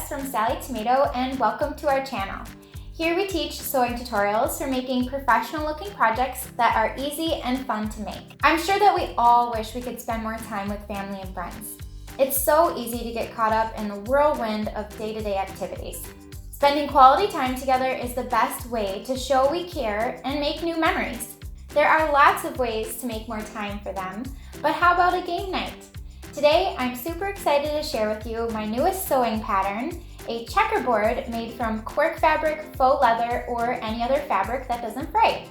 Jess from Sally Tomato, and welcome to our channel. Here we teach sewing tutorials for making professional looking projects that are easy and fun to make. I'm sure that we all wish we could spend more time with family and friends. It's so easy to get caught up in the whirlwind of day-to-day activities. Spending quality time together is the best way to show we care and make new memories. There are lots of ways to make more time for them, but how about a game night? Today, I'm super excited to share with you my newest sewing pattern, a checkerboard made from cork fabric, faux leather, or any other fabric that doesn't fray.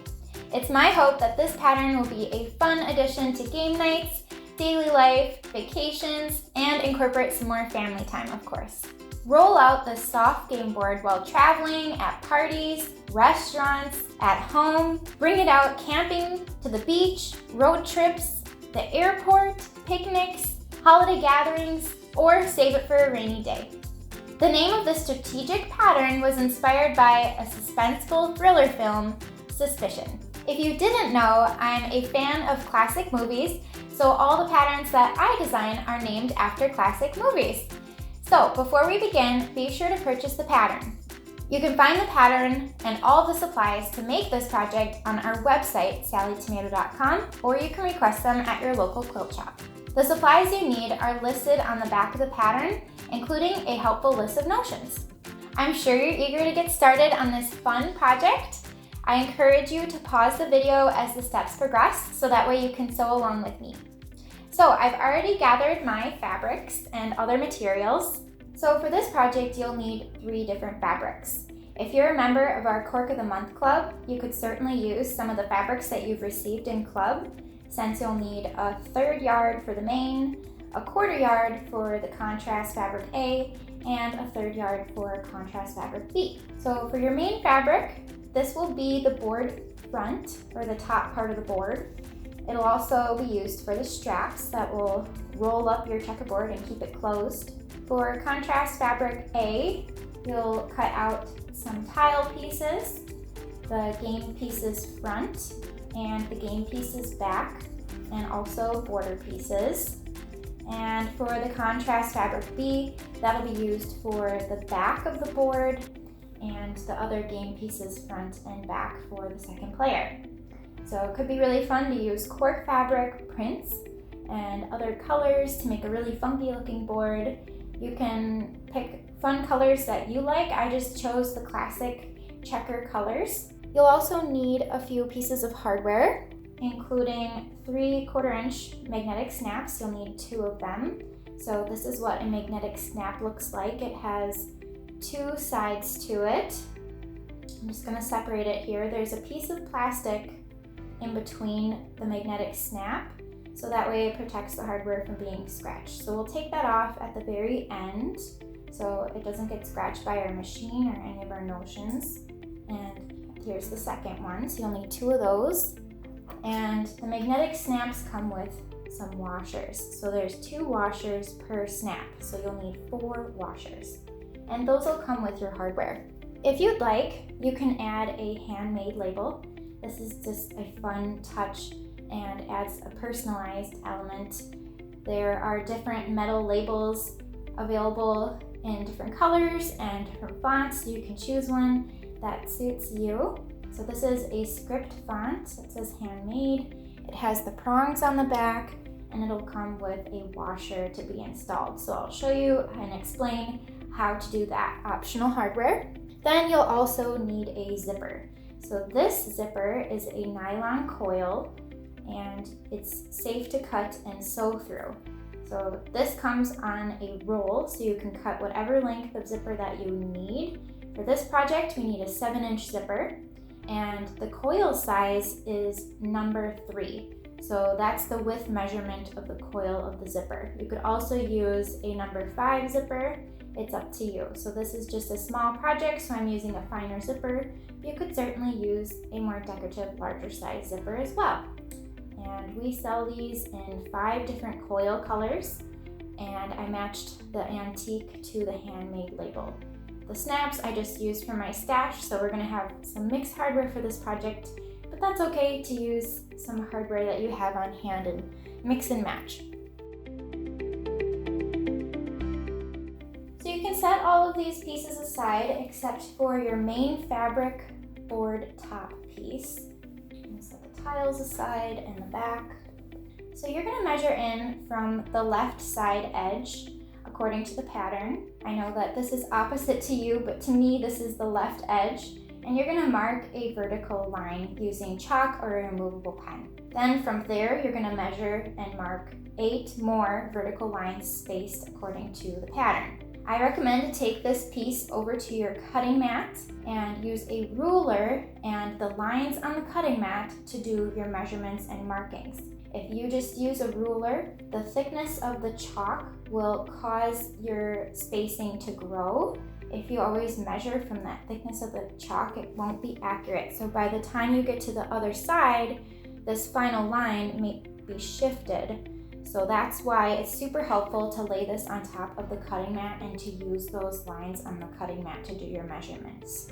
It's my hope that this pattern will be a fun addition to game nights, daily life, vacations, and incorporate some more family time, of course. Roll out this soft game board while traveling, at parties, restaurants, at home. Bring it out camping, to the beach, road trips, the airport, picnics, holiday gatherings, or save it for a rainy day. The name of this strategic pattern was inspired by a suspenseful thriller film, Suspicion. If you didn't know, I'm a fan of classic movies, so all the patterns that I design are named after classic movies. So before we begin, be sure to purchase the pattern. You can find the pattern and all the supplies to make this project on our website, sallytomato.com, or you can request them at your local quilt shop. The supplies you need are listed on the back of the pattern, including a helpful list of notions. I'm sure you're eager to get started on this fun project. I encourage you to pause the video as the steps progress so that way you can sew along with me. So I've already gathered my fabrics and other materials. So for this project, you'll need 3 different fabrics. If you're a member of our Cork of the Month Club, you could certainly use some of the fabrics that you've received in club, since you'll need a 1/3 yard for the main, a 1/4 yard for the contrast fabric A, and a 1/3 yard for contrast fabric B. So for your main fabric, this will be the board front, or the top part of the board. It'll also be used for the straps that will roll up your checkerboard and keep it closed. For contrast fabric A, you'll cut out some tile pieces, the game pieces front, and the game pieces back, and also border pieces. And for the contrast fabric B, that'll be used for the back of the board and the other game pieces front and back for the second player. So it could be really fun to use cork fabric prints and other colors to make a really funky looking board. You can pick fun colors that you like. I just chose the classic checker colors. You'll also need a few pieces of hardware, including 3/4 inch magnetic snaps. You'll need 2 of them. So this is what a magnetic snap looks like. It has 2 sides to it. I'm just gonna separate it here. There's a piece of plastic in between the magnetic snap, so that way it protects the hardware from being scratched. So we'll take that off at the very end so it doesn't get scratched by our machine or any of our notions. And here's the second one, so you'll need 2 of those. And the magnetic snaps come with some washers. So there's 2 washers per snap, so you'll need 4 washers. And those will come with your hardware. If you'd like, you can add a handmade label. This is just a fun touch and adds a personalized element. There are different metal labels available in different colors and different fonts, so you can choose one that suits you. So this is a script font. It says handmade. It has the prongs on the back, and it'll come with a washer to be installed. So I'll show you and explain how to do that optional hardware. Then you'll also need a zipper. So this zipper is a nylon coil, and it's safe to cut and sew through. So this comes on a roll, so you can cut whatever length of zipper that you need. For this project, we need a 7-inch zipper, and the coil size is number 3. So that's the width measurement of the coil of the zipper. You could also use a number 5 zipper. It's up to you. So this is just a small project, so I'm using a finer zipper. You could certainly use a more decorative, larger size zipper as well. And we sell these in 5 different coil colors, and I matched the antique to the handmade label. The snaps I just used for my stash, so we're gonna have some mixed hardware for this project, but that's okay to use some hardware that you have on hand and mix and match. set all of these pieces aside except for your main fabric board top piece. And set the tiles aside and the back. So you're going to measure in from the left side edge according to the pattern. I know that this is opposite to you, but to me this is the left edge. And you're going to mark a vertical line using chalk or a removable pen. Then from there, you're going to measure and mark 8 more vertical lines spaced according to the pattern. I recommend to take this piece over to your cutting mat and use a ruler and the lines on the cutting mat to do your measurements and markings. If you just use a ruler, the thickness of the chalk will cause your spacing to grow. If you always measure from that thickness of the chalk, it won't be accurate. So by the time you get to the other side, this final line may be shifted. So that's why it's super helpful to lay this on top of the cutting mat and to use those lines on the cutting mat to do your measurements.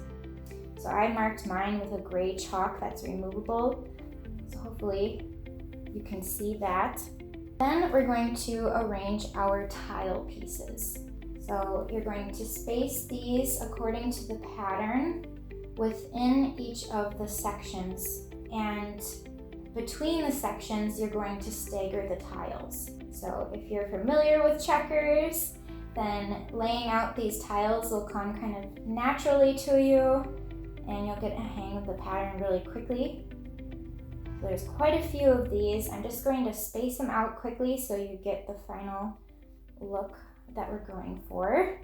So I marked mine with a gray chalk that's removable. So hopefully you can see that. Then we're going to arrange our tile pieces. So you're going to space these according to the pattern within each of the sections, and between the sections you're going to stagger the tiles. So if you're familiar with checkers, then laying out these tiles will come kind of naturally to you and you'll get a hang of the pattern really quickly. So there's quite a few of these. I'm just going to space them out quickly so you get the final look that we're going for.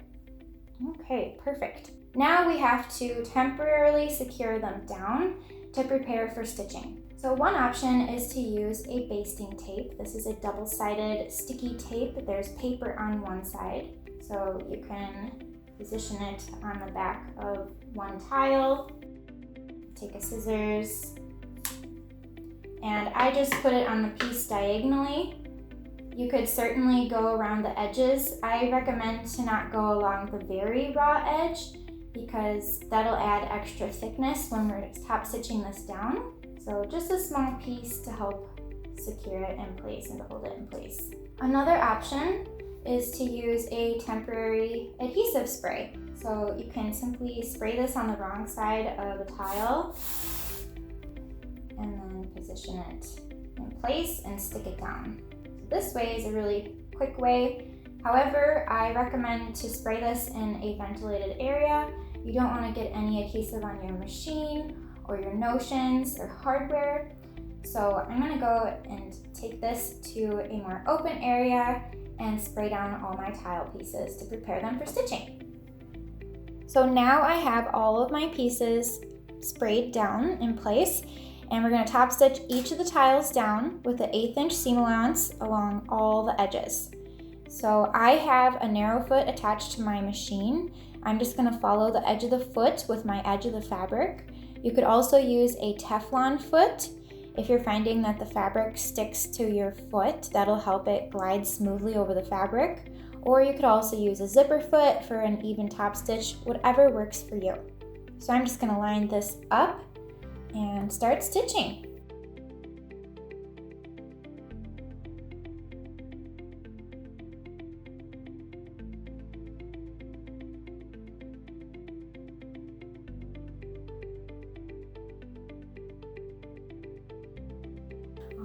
Okay, perfect. Now we have to temporarily secure them down to prepare for stitching. So one option is to use a basting tape. This is a double-sided sticky tape. There's paper on one side, so you can position it on the back of one tile. Take a scissors, and I just put it on the piece diagonally. You could certainly go around the edges. I recommend to not go along the very raw edge because that'll add extra thickness when we're top stitching this down. So just a small piece to help secure it in place and to hold it in place. Another option is to use a temporary adhesive spray. So you can simply spray this on the wrong side of a tile and then position it in place and stick it down. This way is a really quick way. However, I recommend to spray this in a ventilated area. You don't want to get any adhesive on your machine or your notions or hardware. So I'm going to go and take this to a more open area and spray down all my tile pieces to prepare them for stitching. So now I have all of my pieces sprayed down in place, and we're going to top stitch each of the tiles down with an 1/8 inch seam allowance along all the edges. So I have a narrow foot attached to my machine. I'm just going to follow the edge of the foot with my edge of the fabric. You could also use a Teflon foot. If you're finding that the fabric sticks to your foot, that'll help it glide smoothly over the fabric. Or you could also use a zipper foot for an even top stitch, whatever works for you. So I'm just going to line this up and start stitching.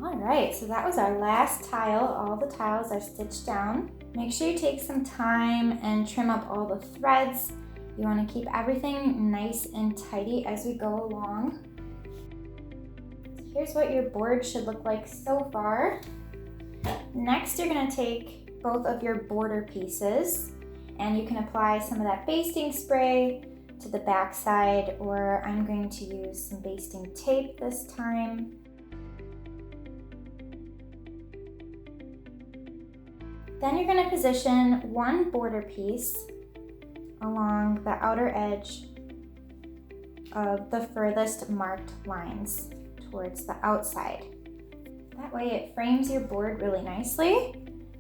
All right, so that was our last tile. All the tiles are stitched down. Make sure you take some time and trim up all the threads. You want to keep everything nice and tidy as we go along. Here's what your board should look like so far. Next, you're going to take both of your border pieces and you can apply some of that basting spray to the back side, or I'm going to use some basting tape this time. Then you're going to position one border piece along the outer edge of the furthest marked lines towards the outside. That way it frames your board really nicely.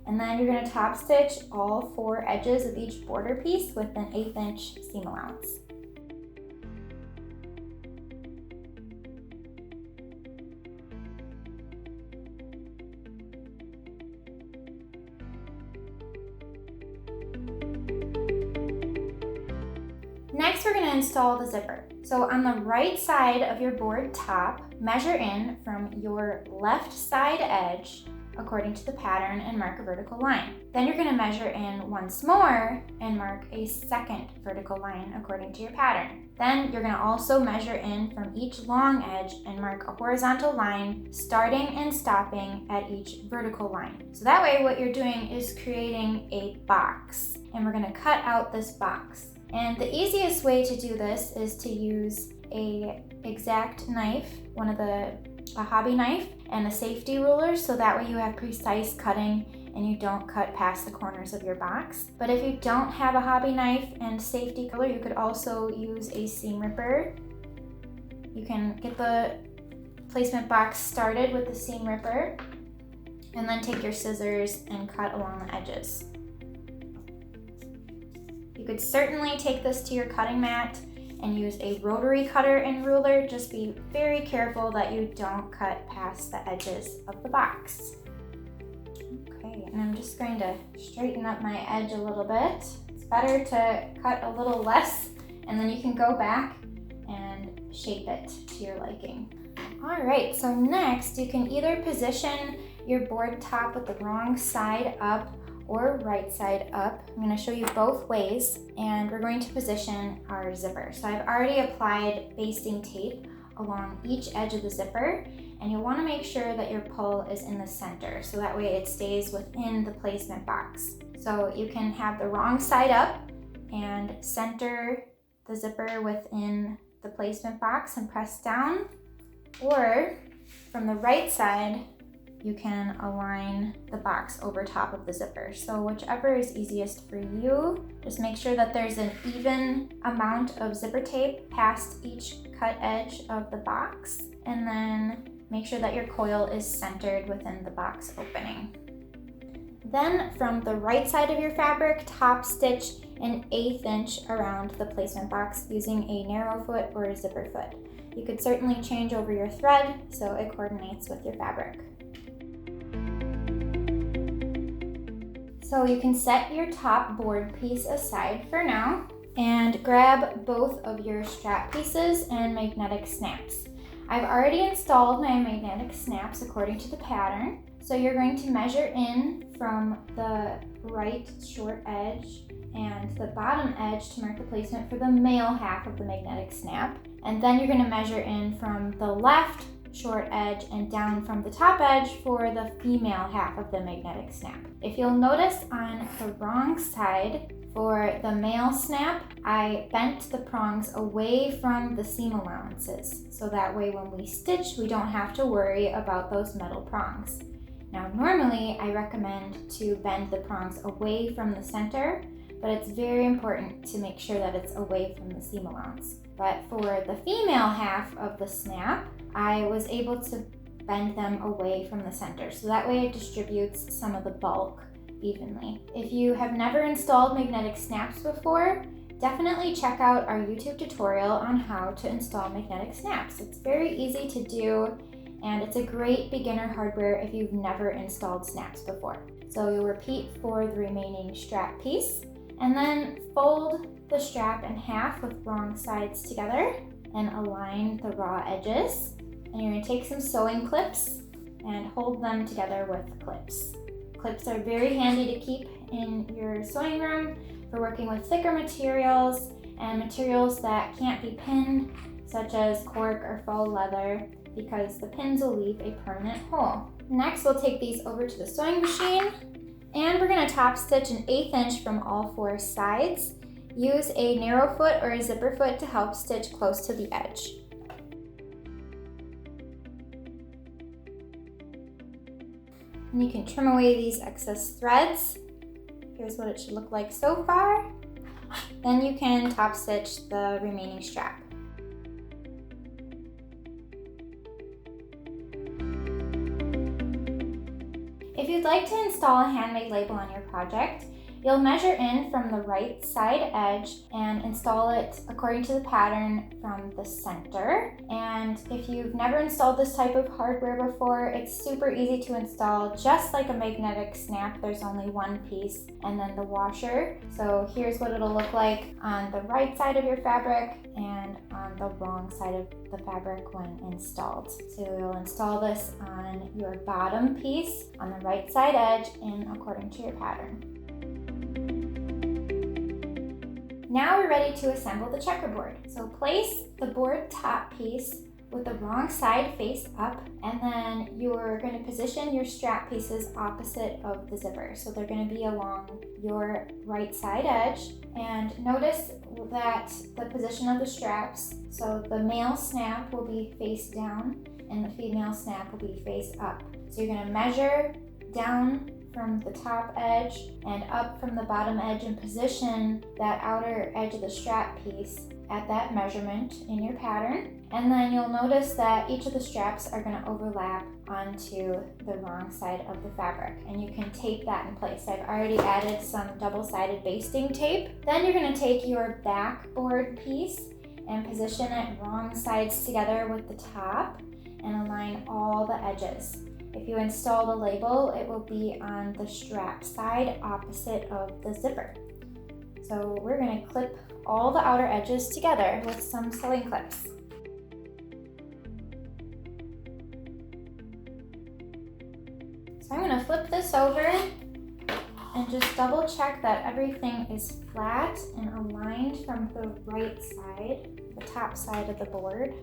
And then you're going to top stitch all 4 edges of each border piece with an 1/8 inch seam allowance. Next, we're going to install the zipper. So on the right side of your board top, measure in from your left side edge according to the pattern and mark a vertical line. Then you're going to measure in once more and mark a second vertical line according to your pattern. Then you're going to also measure in from each long edge and mark a horizontal line starting and stopping at each vertical line. So that way what you're doing is creating a box, and we're going to cut out this box. And the easiest way to do this is to use a exact knife, a hobby knife, and a safety ruler, so that way you have precise cutting and you don't cut past the corners of your box. But if you don't have a hobby knife and safety ruler, you could also use a seam ripper. You can get the placement box started with the seam ripper and then take your scissors and cut along the edges. You could certainly take this to your cutting mat and use a rotary cutter and ruler. Just be very careful that you don't cut past the edges of the box. Okay, and I'm just going to straighten up my edge a little bit. It's better to cut a little less, and then you can go back and shape it to your liking. All right, so next you can either position your board top with the wrong side up or right side up. I'm going to show you both ways, and we're going to position our zipper. So I've already applied basting tape along each edge of the zipper, and you'll want to make sure that your pull is in the center, so that way it stays within the placement box. So you can have the wrong side up and center the zipper within the placement box and press down, or from the right side, you can align the box over top of the zipper. So whichever is easiest for you, just make sure that there's an even amount of zipper tape past each cut edge of the box, and then make sure that your coil is centered within the box opening. Then from the right side of your fabric, top stitch an 1/8 inch around the placement box using a narrow foot or a zipper foot. You could certainly change over your thread so it coordinates with your fabric. So you can set your top board piece aside for now and grab both of your strap pieces and magnetic snaps. I've already installed my magnetic snaps according to the pattern. So you're going to measure in from the right short edge and the bottom edge to mark the placement for the male half of the magnetic snap. And then you're going to measure in from the left short edge and down from the top edge for the female half of the magnetic snap. If you'll notice on the wrong side for the male snap, I bent the prongs away from the seam allowances, so that way when we stitch, we don't have to worry about those metal prongs. Now normally I recommend to bend the prongs away from the center, but it's very important to make sure that it's away from the seam allowance. But for the female half of the snap, I was able to bend them away from the center, so that way it distributes some of the bulk evenly. If you have never installed magnetic snaps before, definitely check out our YouTube tutorial on how to install magnetic snaps. It's very easy to do, and it's a great beginner hardware if you've never installed snaps before. So you'll repeat for the remaining strap piece, and then fold the strap in half with wrong sides together and align the raw edges. And you're going to take some sewing clips and hold them together with clips. Clips are very handy to keep in your sewing room for working with thicker materials and materials that can't be pinned, such as cork or faux leather, because the pins will leave a permanent hole. Next, we'll take these over to the sewing machine, and we're going to top stitch an 1/8 inch from all 4 sides. Use a narrow foot or a zipper foot to help stitch close to the edge. And you can trim away these excess threads. Here's what it should look like so far. Then you can top stitch the remaining strap. If you'd like to install a handmade label on your project, You'll measure in from the right side edge and install it according to the pattern from the center. And if you've never installed this type of hardware before, it's super easy to install. Just like a magnetic snap, there's only one piece and then the washer. So here's what it'll look like on the right side of your fabric and on the wrong side of the fabric when installed. So you'll install this on your bottom piece on the right side edge and according to your pattern. Now we're ready to assemble the checkerboard. So place the board top piece with the wrong side face up, and then you're going to position your strap pieces opposite of the zipper. So they're going to be along your right side edge. And notice that the position of the straps, so the male snap will be face down and the female snap will be face up. So you're going to measure down from the top edge and up from the bottom edge and position that outer edge of the strap piece at that measurement in your pattern. And then you'll notice that each of the straps are going to overlap onto the wrong side of the fabric, and you can tape that in place. I've already added some double-sided basting tape. Then you're going to take your backboard piece and position it wrong sides together with the top and align all the edges. If you install the label, it will be on the strap side opposite of the zipper. So we're going to clip all the outer edges together with some sewing clips. So I'm going to flip this over and just double check that everything is flat and aligned from the right side, the top side of the board.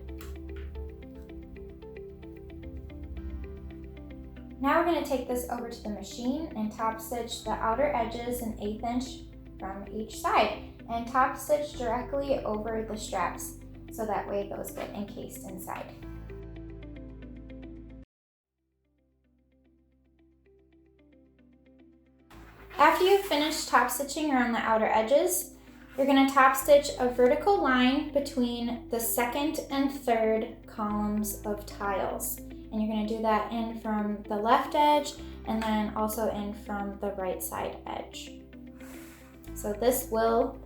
Now we're going to take this over to the machine and top stitch the outer edges an 1/8 inch from each side and top stitch directly over the straps so that way those get encased inside. After you've finished top stitching around the outer edges, you're going to top stitch a vertical line between the second and third columns of tiles. And you're going to do that in from the left edge and then also in from the right side edge. So this will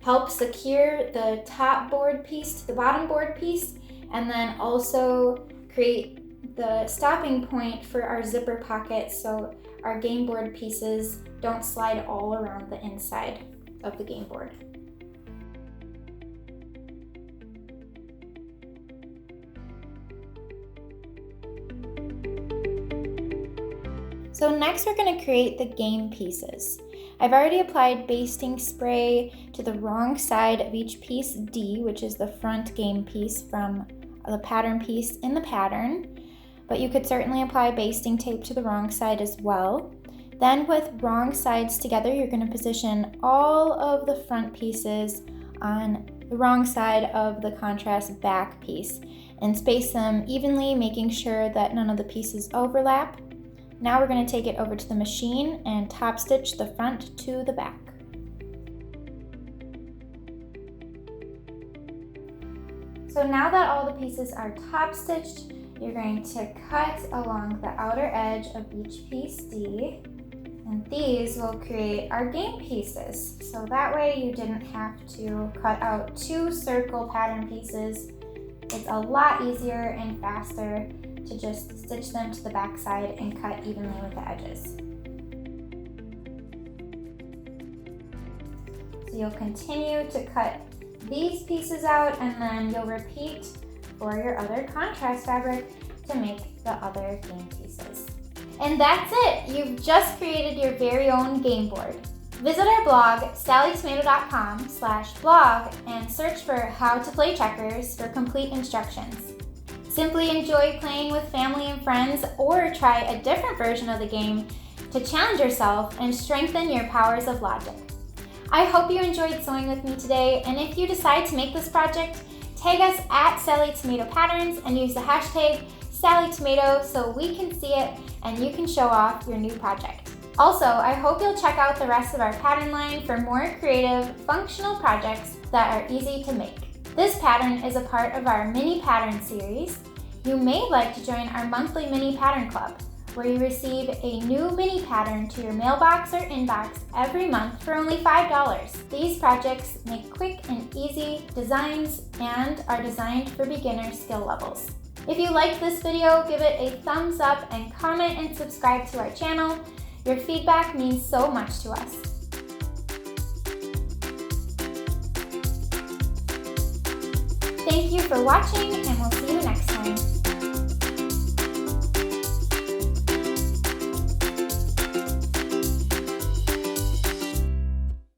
help secure the top board piece to the bottom board piece and then also create the stopping point for our zipper pocket so our game board pieces don't slide all around the inside of the game board. So next we're going to create the game pieces. I've already applied basting spray to the wrong side of each piece D, which is the front game piece from the pattern piece in the pattern, but you could certainly apply basting tape to the wrong side as well. Then with wrong sides together, you're going to position all of the front pieces on the wrong side of the contrast back piece and space them evenly, making sure that none of the pieces overlap. Now we're going to take it over to the machine and top stitch the front to the back. So now that all the pieces are top stitched, you're going to cut along the outer edge of each piece D, and these will create our game pieces. So that way you didn't have to cut out 2 circle pattern pieces. It's a lot easier and faster to just stitch them to the back side and cut evenly with the edges. So you'll continue to cut these pieces out and then you'll repeat for your other contrast fabric to make the other game pieces. And that's it! You've just created your very own game board. Visit our blog, sallytomato.com/blog, and search for How to Play Checkers for complete instructions. Simply enjoy playing with family and friends, or try a different version of the game to challenge yourself and strengthen your powers of logic. I hope you enjoyed sewing with me today, and if you decide to make this project, tag us at Sally Tomato Patterns and use the hashtag SallyTomato so we can see it and you can show off your new project. Also, I hope you'll check out the rest of our pattern line for more creative, functional projects that are easy to make. This pattern is a part of our mini pattern series. You may like to join our monthly mini pattern club, where you receive a new mini pattern to your mailbox or inbox every month for only $5. These projects make quick and easy designs and are designed for beginner skill levels. If you liked this video, give it a thumbs up and comment and subscribe to our channel. Your feedback means so much to us. Thank you for watching,